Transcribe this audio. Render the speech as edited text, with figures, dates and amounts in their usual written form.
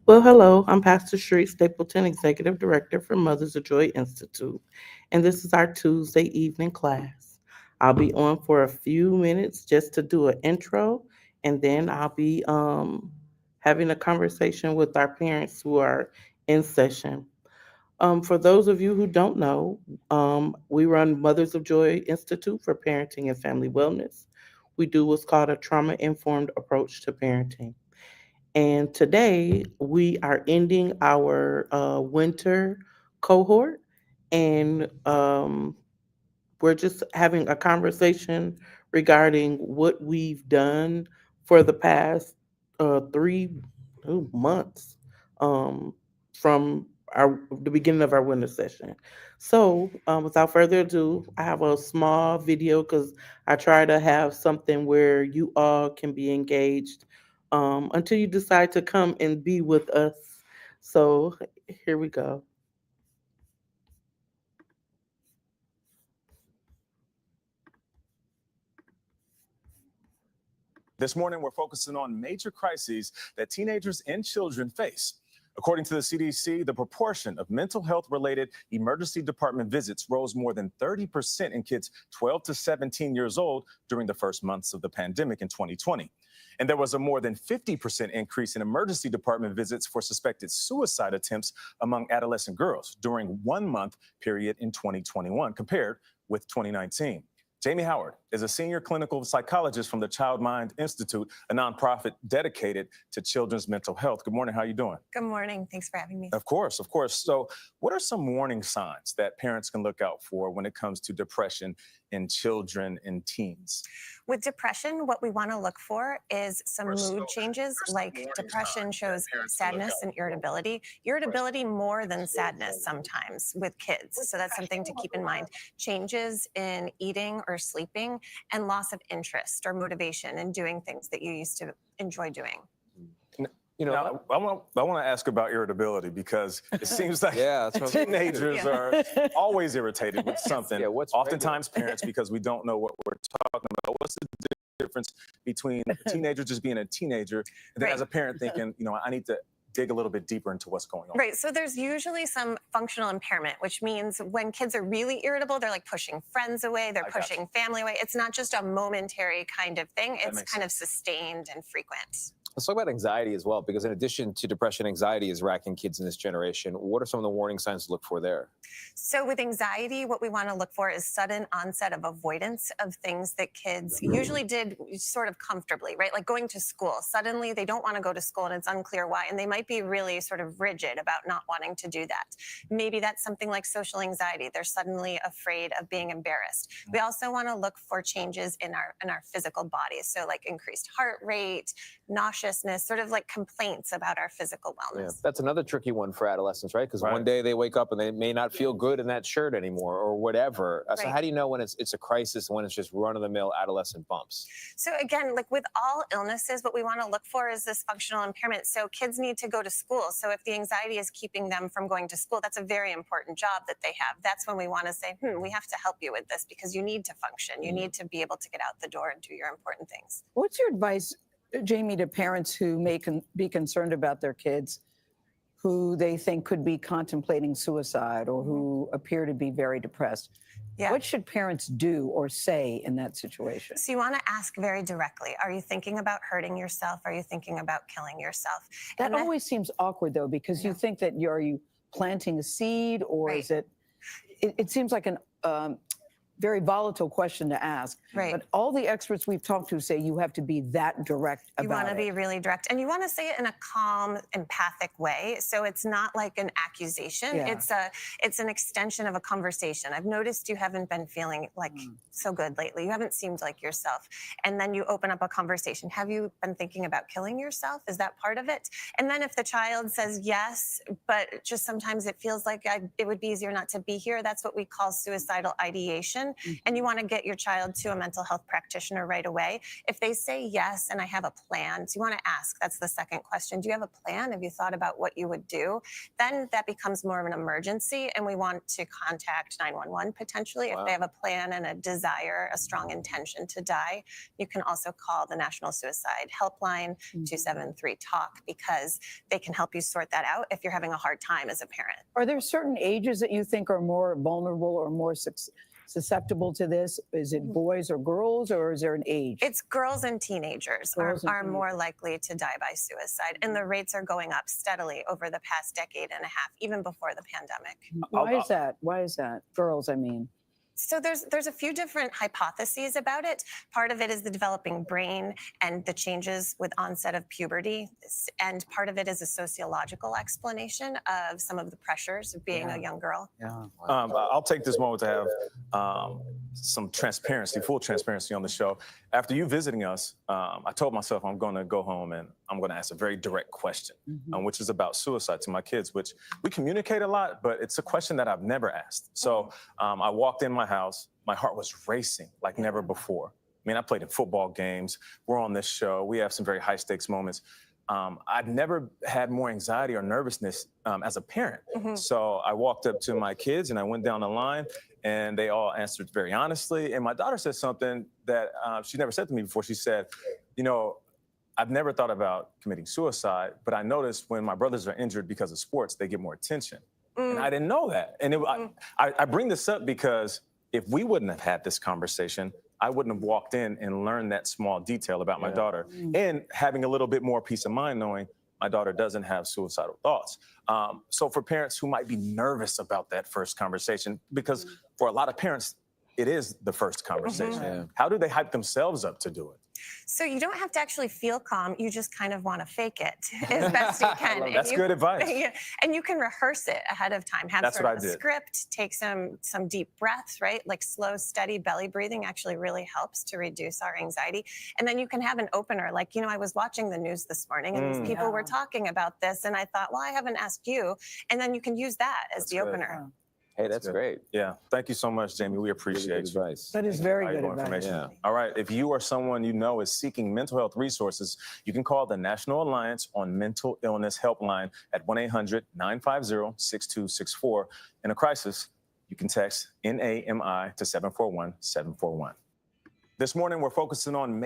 Well, hello, I'm Pastor Sheree Stapleton, Executive Director for Mothers of Joy Institute, and this is our Tuesday evening class. I'll be on for a few minutes just to do an intro, and then I'll be having a conversation with our parents who are in session. For those of you who don't know, we run Mothers of Joy Institute for Parenting and Family Wellness. We do what's called a trauma informed approach to parenting. And today we are ending our winter cohort, and we're just having a conversation regarding what we've done for the past 3 months um, from the beginning of our winter session. So, without further ado, I have a small video because I try to have something where you all can be engaged until you decide to come and be with us. So, here we go. This morning, we're focusing on major crises that teenagers and children face. According to the CDC, the proportion of mental health related emergency department visits rose more than 30% in kids 12 to 17 years old during the first months of the pandemic in 2020. And there was a more than 50% increase in emergency department visits for suspected suicide attempts among adolescent girls during 1 month period in 2021 compared with 2019. Jamie Howard is a senior clinical psychologist from the Child Mind Institute, a nonprofit dedicated to children's mental health. Good morning. How are you doing? Good morning. Thanks for having me. Of course, of course. So what are some warning signs that parents can look out for when it comes to depression in children and teens? With depression, what we want to look for is some mood changes, like depression shows sadness and irritability. Irritability more than sadness sometimes with kids. So that's something to keep in mind. Changes in eating or sleeping and loss of interest or motivation in doing things that you used to enjoy doing. Now, I want to ask about irritability because it seems like teenagers are always irritated with something. Oftentimes parents, because we don't know what we're talking about. What's the difference between a teenager just being a teenager and then as a parent thinking, I need to dig a little bit deeper into what's going on? Right. So there's usually some functional impairment, which means when kids are really irritable, they're like pushing friends away, they're pushing family away. It's not just a momentary kind of thing. It's kind of sustained and frequent. Let's talk about anxiety as well, because in addition to depression, anxiety is racking kids in this generation. What are some of the warning signs to look for there? So with anxiety, what we want to look for is sudden onset of avoidance of things that kids usually did sort of comfortably, right? Like going to school. Suddenly they don't want to go to school and it's unclear why. And they might be really sort of rigid about not wanting to do that. Maybe that's something like social anxiety. They're suddenly afraid of being embarrassed. We also want to look for changes in our physical bodies. So like increased heart rate, nauseousness, sort of like complaints about our physical wellness. Yeah, that's another tricky one for adolescents, right? Because one day they wake up and they may not feel good in that shirt anymore or whatever. So how do you know when it's a crisis and when it's just run-of-the-mill adolescent bumps? So again, like with all illnesses, what we want to look for is this functional impairment. So kids need to go to school. So if the anxiety is keeping them from going to school, that's a very important job that they have. That's when we want to say, we have to help you with this because you need to function. You need to be able to get out the door and do your important things. What's your advice, Jamie, to parents who may be concerned about their kids who they think could be contemplating suicide or who appear to be very depressed? What should parents do or say in that situation? So you want to ask very directly. Are you thinking about hurting yourself? Are you thinking about killing yourself? That always seems awkward, though, because you think that are you planting a seed or is it seems like an very volatile question to ask. But all the experts we've talked to say you have to be that direct about it. You want to be really direct. And you want to say it in a calm, empathic way. So it's not like an accusation. It's an extension of a conversation. I've noticed you haven't been feeling like so good lately. You haven't seemed like yourself. And then you open up a conversation. Have you been thinking about killing yourself? Is that part of it? And then if the child says yes, but just sometimes it feels like it would be easier not to be here, that's what we call suicidal ideation. and you want to get your child to a mental health practitioner right away. If they say yes, and I have a plan, so you want to ask, that's the second question. Do you have a plan? Have you thought about what you would do? Then that becomes more of an emergency, and we want to contact 911 potentially if they have a plan and a desire, a strong intention to die. You can also call the National Suicide Helpline, 273-TALK, because they can help you sort that out if you're having a hard time as a parent. Are there certain ages that you think are more vulnerable or more susceptible to this? Is it boys or girls, or is there an age? It's girls and teenagers are more likely to die by suicide, and the rates are going up steadily over the past decade and a half, even before the pandemic. Why is that? Why is that? Girls, I mean. So there's a few different hypotheses about it. Part of it is the developing brain and the changes with onset of puberty, and part of it is a sociological explanation of some of the pressures of being a young girl. I'll take this moment to have some transparency, full transparency on the show. After you visiting us, I told myself I'm going to go home and I'm going to ask a very direct question, which is about suicide to my kids, which we communicate a lot, but it's a question that I've never asked. So I walked in my house, my heart was racing like never before. I mean, I played in football games. We're on this show. We have some very high stakes moments. I'd never had more anxiety or nervousness as a parent. So I walked up to my kids and I went down the line, and they all answered very honestly. And my daughter said something that she never said to me before. She said, you know, I've never thought about committing suicide, but I noticed when my brothers are injured because of sports, they get more attention. And I didn't know that. And I bring this up because if we wouldn't have had this conversation, I wouldn't have walked in and learned that small detail about my daughter, and having a little bit more peace of mind knowing my daughter doesn't have suicidal thoughts. So for parents who might be nervous about that first conversation, because for a lot of parents, it is the first conversation. How do they hype themselves up to do it? So you don't have to actually feel calm. You just kind of want to fake it as best you can. That's good advice. And you can rehearse it ahead of time. Have That's sort what of I a did. script, take some deep breaths, right? Like slow, steady belly breathing actually really helps to reduce our anxiety. And then you can have an opener. Like, you know, I was watching the news this morning and these people were talking about this. And I thought, well, I haven't asked you. And then you can use that as the opener. Hey, that's great. Yeah. Thank you so much, Jamie. We appreciate you. Advice. That is very good Valuable advice. information. All right. If you or someone you know is seeking mental health resources, you can call the National Alliance on Mental Illness Helpline at 1-800-950-6264. In a crisis, you can text NAMI to 741-741. This morning, we're focusing on